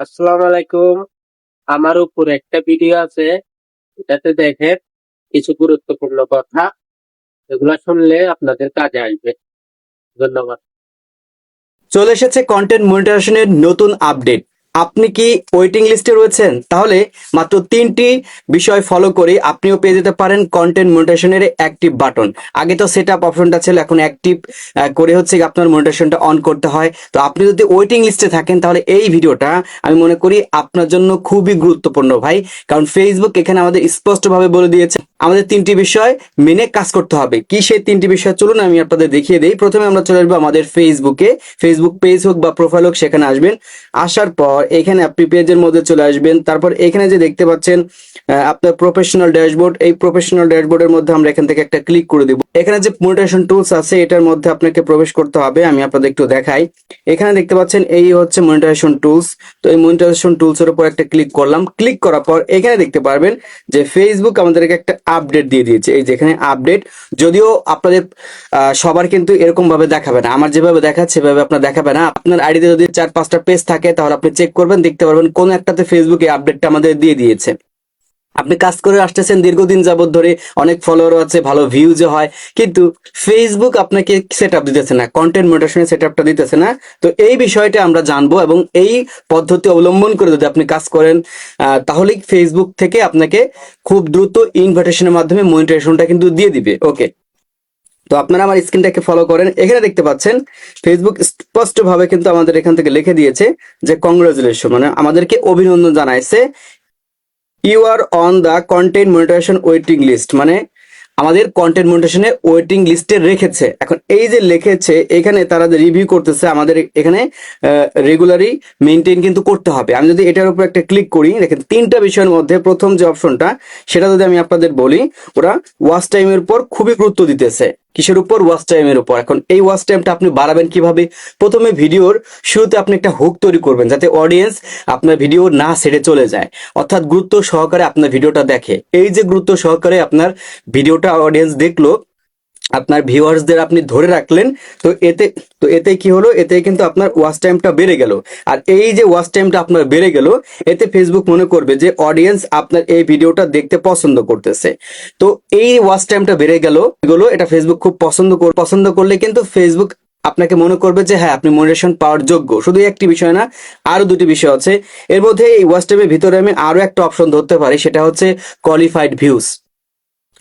আসসালামু আলাইকুম। আমার উপর একটা ভিডিও আছে, এটাতে দেখেন কিছু গুরুত্বপূর্ণ কথা, এগুলা শুনলে আপনাদের কাজে আসবে। ধন্যবাদ। চলে এসেছে কন্টেন্ট মনিটাইজেশনের নতুন আপডেট। আপনি কি ওয়েটিং লিস্টে রয়েছেন? তাহলে মাত্র 3টি বিষয় ফলো করে আপনিও পেয়ে যেতে পারেন কন্টেন্ট মনিটাইজেশনের অ্যাক্টিভ বাটন। আগে তো সেট আপ অপশনটা ছিল, এখন অ্যাক্টিভ করে হচ্ছে কি আপনার মনিটাইজেশনটা অন করতে হয়। তো আপনি যদি ওয়েটিং লিস্টে থাকেন তাহলে এই ভিডিওটা আমি মনে করি আপনার জন্য খুবই গুরুত্বপূর্ণ ভাই। কারণ ফেসবুক এখানে আমাদের স্পষ্টভাবে বলে দিয়েছে আমাদের 3টি বিষয় মেনে কাজ করতে হবে। কি সেই 3টি বিষয় চলুন আমি আপনাদের দেখিয়ে দিই। প্রথমে আমরা চলে আসবো আমাদের ফেসবুকে, ফেসবুক পেজ হোক বা প্রোফাইল হোক, সেখানে আসবেন। আসার পর এখানে আপনি পেজের মধ্যে চলে আসবেন। তারপর এখানে যে দেখতে পাচ্ছেন আপনার প্রফেশনাল ড্যাশবোর্ড, এই প্রফেশনাল ড্যাশবোর্ডের মধ্যে আমরা এখান থেকে একটা ক্লিক করে দিব। এখানে যে মনিটাইজেশন টুলস আছে এটার মধ্যে আপনাকে প্রবেশ করতে হবে। আমি আপনাদের একটু দেখাই। এখানে দেখতে পাচ্ছেন এই হচ্ছে মনিটাইজেশন টুলস। তো এই মনিটাইজেশন টুলস এর উপর একটা ক্লিক করলাম। ক্লিক করার পর এখানে দেখতে পারবেন যে ফেসবুক আমাদেরকে একটা আপডেট দিয়ে দিয়েছে। এই যে এখানে আপডেট, যদিও আপনাদের সবার কিন্তু এরকম ভাবে দেখাবে না। আমার যেভাবে দেখাচ্ছে সেভাবে আপনার দেখাবে না। আপনার আইডিতে যদি 4-5টা পেজ থাকে তাহলে আপনি চেক করবেন, দেখতে পারবেন কোন একটাতে ফেসবুক এই আপডেটটা আমাদের দিয়ে দিয়েছে। আপনি কাজ করে আসতেছেন দীর্ঘদিন যাবত ধরে, অনেক ফলোয়ার আছে, ভালো ভিউজ হয়, কিন্তু ফেসবুক আপনাকে সেট আপ দিতেছে না, কন্টেন্ট মনিটাইজেশনের সেট আপটা দিতেছে না। তো এই বিষয়টা আমরা জানবো এবং এই পদ্ধতি অবলম্বন করে যদি আপনি কাজ করেন তাহলেই ফেসবুক থেকে আপনাকে খুব দ্রুত ইনভাইটেশনের মাধ্যমে মনিটাইজেশনটা কিন্তু দিয়ে দিবে। ওকে, তো আপনারা আমার স্ক্রিনটাকে ফলো করেন। এখানে দেখতে পাচ্ছেন ফেসবুক স্পষ্টভাবে কিন্তু আমাদের এখান থেকে লিখে দিয়েছে যে কংগ্রাচুলেশন, মানে আমাদেরকে অভিনন্দন জানাইছে, you are on the content monetization waiting list, মানে আমাদের কন্টেন্ট মনিটাইজেশনে ওয়েটিং লিস্টে রেখেছে। এখন এই যে লিখেছে এখানে তারা যে রিভিউ করতেছে, আমাদের এখানে রেগুলারই মেনটেন কিন্তু করতে হবে। আমি যদি এটার উপর একটা ক্লিক করি, দেখেন 3টা বিষয়ের মধ্যে প্রথম যে অপশনটা সেটা যদি আমি আপনাদের বলি, ওরা ওয়াচ টাইমের উপর খুবই গুরুত্ব দিতেছে। কিসের উপর? ওয়াচ টাইমের উপর। এখন এই ওয়াচ টাইমটা আপনি বাড়াবেন কিভাবে? প্রথমে ভিডিওর শুরুতে আপনি একটা হুক তৈরি করবেন যাতে অডিয়েন্স আপনার ভিডিও না ছেড়ে চলে যায়, অর্থাৎ গুরুত্ব সহকারে আপনার ভিডিওটা দেখে। এই যে গুরুত্ব সহকারে আপনার ভিডিওটা অডিয়েন্স দেখলো, আপনার ভিউয়ার্সদের আপনি ধরে রাখলেন, তো এতে কি হলো? এতে কিন্তু আপনার ওয়াচ টাইমটা বেড়ে গেল। আর এই যে ওয়াচ টাইমটা আপনার বেড়ে গেল, এতে ফেসবুক মনে করবে যে অডিয়েন্স আপনার এই ভিডিওটা দেখতে পছন্দ করতেছে। তো এই ওয়াচ টাইমটা বেড়ে গেল, এটা ফেসবুক খুব পছন্দ করলে কিন্তু ফেসবুক আপনাকে মনে করবে যে হ্যাঁ আপনি মনিটাইজেশন পাওয়ার যোগ্য। শুধু একটি বিষয় না, আরো 2টি বিষয় আছে এর মধ্যে। এই ওয়াচ টাইমের ভিতরে আমি আরো একটা অপশন ধরতে পারি, সেটা হচ্ছে কোয়ালিফাইড ভিউজ।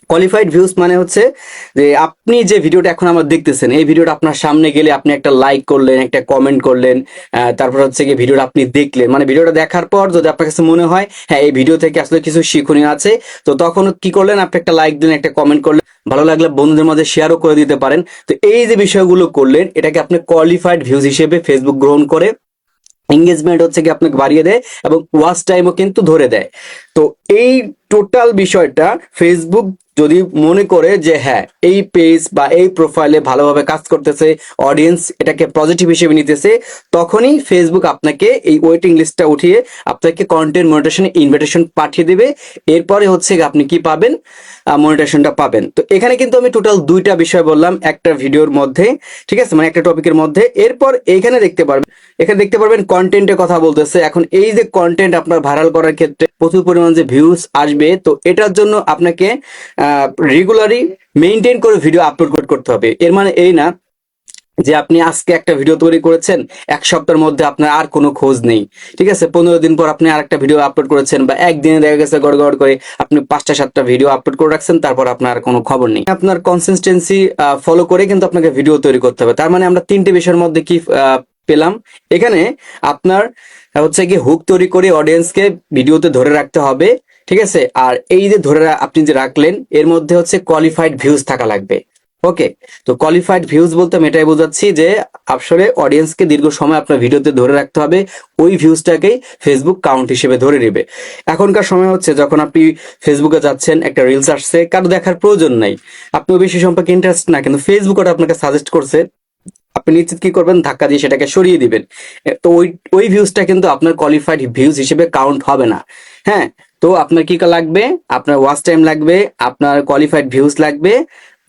কোয়ালিফাইড ভিউজ মানে হচ্ছে যে আপনি যে ভিডিওটা এখন আমার দেখতেছেন, এই ভিডিওটা আপনার সামনে গেলে আপনি একটা লাইক করলেন, একটা কমেন্ট করলেন, তারপর হচ্ছে কি ভিডিওটা আপনি দেখলেন, মানে ভিডিওটা দেখার পর যদি আপনার কাছে মনে হয় হ্যাঁ এই ভিডিও থেকে আসলে কিছু শিক্ষণীয় আছে, তো তখন কি করলেন? আপনি একটা লাইক দিলেন, একটা কমেন্ট করলেন, ভালো লাগলে বন্ধুদের মধ্যে শেয়ারও করে দিতে পারেন। তো এই যে বিষয়গুলো করলেন, এটাকে আপনি কোয়ালিফাইড ভিউজ হিসেবে ফেসবুক গ্রহণ করে, এঙ্গেজমেন্ট হচ্ছে কি আপনাকে বাড়িয়ে দেয় এবং ওয়াচ টাইমও কিন্তু ধরে দেয়। তো এই টোটাল বিষয়টা ফেসবুক যদি মনে করে যে হ্যাঁ এই পেজ বা এই প্রোফাইলে ভালোভাবে কাজ করতেছে, অডিয়েন্স এটাকে পজিটিভ হিসেবে নিতেছে, তখনই ফেসবুক আপনাকে এই ওয়েটিং লিস্টটা উঠিয়ে আপনাকে কন্টেন্ট মনিটাইজেশনে ইনভিটেশন পাঠিয়ে দেবে। এরপরে হচ্ছে আপনি কি পাবেন? মনিটাইজেশনটা পাবেন। তো এখানে কিন্তু আমি টোটাল 2টা বিষয় বললাম একটা ভিডিওর মধ্যে, ঠিক আছে, মানে একটা টপিকের মধ্যে। এরপর এখানে দেখতে পারবেন কন্টেন্টের কথা বলতেছে। এখন এই যে কন্টেন্ট আপনার ভাইরাল করার ক্ষেত্রে প্রচুর পরিমাণ যে ভিউজ আসবে, তো এটার জন্য আপনাকে রেগুলারই মেইনটেইন করে ভিডিও আপলোড করতে হবে। এর মানে এই না যে আপনি আজকে একটা ভিডিও তৈরি করেছেন, 1 সপ্তাহের মধ্যে আপনার আর কোনো খোঁজ নেই, ঠিক আছে, 15 দিন পর আপনি আর একটা ভিডিও আপলোড করেছেন, বা একদিনে দেখা গেছে গড় করে আপনি 5টা 7টা ভিডিও আপলোড করে রাখছেন, তারপর আপনার আর কোনো খবর নেই। আপনার কনসিস্টেন্সি ফলো করে কিন্তু আপনাকে ভিডিও তৈরি করতে হবে। তার মানে আমরা 3টে বিষয়ের মধ্যে কি পেলাম? এখানে আপনার হচ্ছে কি হুক তৈরি করে অডিয়েন্সকে ভিডিওতে ধরে রাখতে হবে, ঠিক আছে। আর এই যে আপনি যে রাখলেন, এর মধ্যে হচ্ছে কোয়ালিফাইড ভিউজ থাকা লাগবে। ওকে, তো কোয়ালিফাইড ভিউজ বলতে আমি এটাই বোঝাচ্ছি যে আসলে অডিয়েন্সকে দীর্ঘ সময় আপনার ভিডিওতে ধরে রাখতে হবে, ওই ভিউজটাকেই ফেসবুক কাউন্ট হিসেবে ধরে নেবে। এখনকার সময় হচ্ছে যখন আপনি ফেসবুকে যাচ্ছেন, একটা রিলস আসছে, কারো দেখার প্রয়োজন নাই, আপনি ওই বিষয় সম্পর্কে ইন্টারেস্ট না, কিন্তু ফেসবুক ওটা আপনাকে সাজেস্ট করছে, আপনি নিশ্চিত কি করবেন? ধাক্কা দিয়ে সেটাকে সরিয়ে দিবেন। তো ওই ভিউজটা কিন্তু আপনার কোয়ালিফাইড ভিউজ হিসেবে কাউন্ট হবে না। হ্যাঁ, তো আপনার কি লাগবে? আপনার ওয়াচ টাইম লাগবে, আপনার কোয়ালিফাইড ভিউজ লাগবে,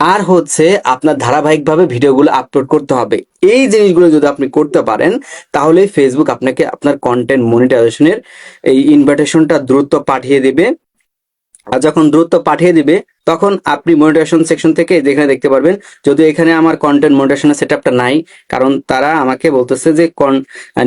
আর হচ্ছে আপনার ধারাবাহিকভাবে ভিডিওগুলো আপলোড করতে হবে। এই জিনিসগুলো যদি আপনি করতে পারেন তাহলে ফেসবুক আপনাকে আপনার কন্টেন্ট মনিটাইজেশনের এই ইনভাইটেশনটা দ্রুত পাঠিয়ে দিবে। আর যখন দ্রুত পাঠিয়ে দিবে তখন আপনি মনিটাইজেশন সেকশন থেকে যেখানে দেখতে পারবেন, যদিও এখানে আমার কন্টেন্ট মনিটাইজেশনের সেটআপটা নাই, কারণ তারা আমাকে বলতেছে যে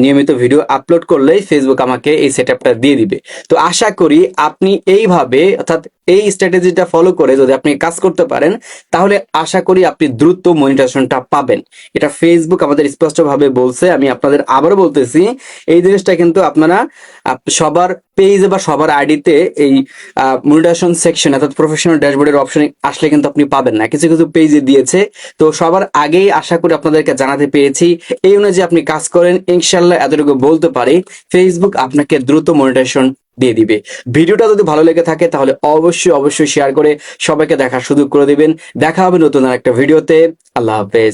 নিয়মিত ভিডিও আপলোড করলেই ফেসবুক আমাকে এই সেটআপটা দিয়ে দিবে। তো আশা করি আপনি এইভাবে অর্থাৎ এই স্ট্র্যাটেজিটা ফলো করে যদি আপনি কাজ করতে পারেন তাহলে আশা করি আপনি দ্রুত মনিটাইজেশনটা পাবেন। এটা ফেসবুক আমাদের স্পষ্টভাবে বলছে, আমি আপনাদের আবারও বলতেছি এই জিনিসটা কিন্তু আপনারা সবার পেজে বা সবার আইডিতে এই মনিটাইজেশন সেকশন অর্থাৎ প্রফেশনাল ড্যাশবোর্ডের অপশনে আসলে কিন্তু আপনি পাবেন না, কিছু কিছু পেজে দিয়েছে। তো সবার আগেই আশা করি আপনাদেরকে জানাতে পেরেছি, এই অনুযায়ী আপনি কাজ করেন ইনশাল্লাহ এতটুকু বলতে পারি ফেসবুক আপনাকে দ্রুত মনিটাইজেশন দিয়ে দিবে। ভিডিওটা যদি ভালো লেগে থাকে তাহলে অবশ্যই অবশ্যই শেয়ার করে সবাইকে দেখার সুযোগ করে দিবেন। দেখা হবে নতুন আর একটা ভিডিওতে। আল্লাহ হাফেজ।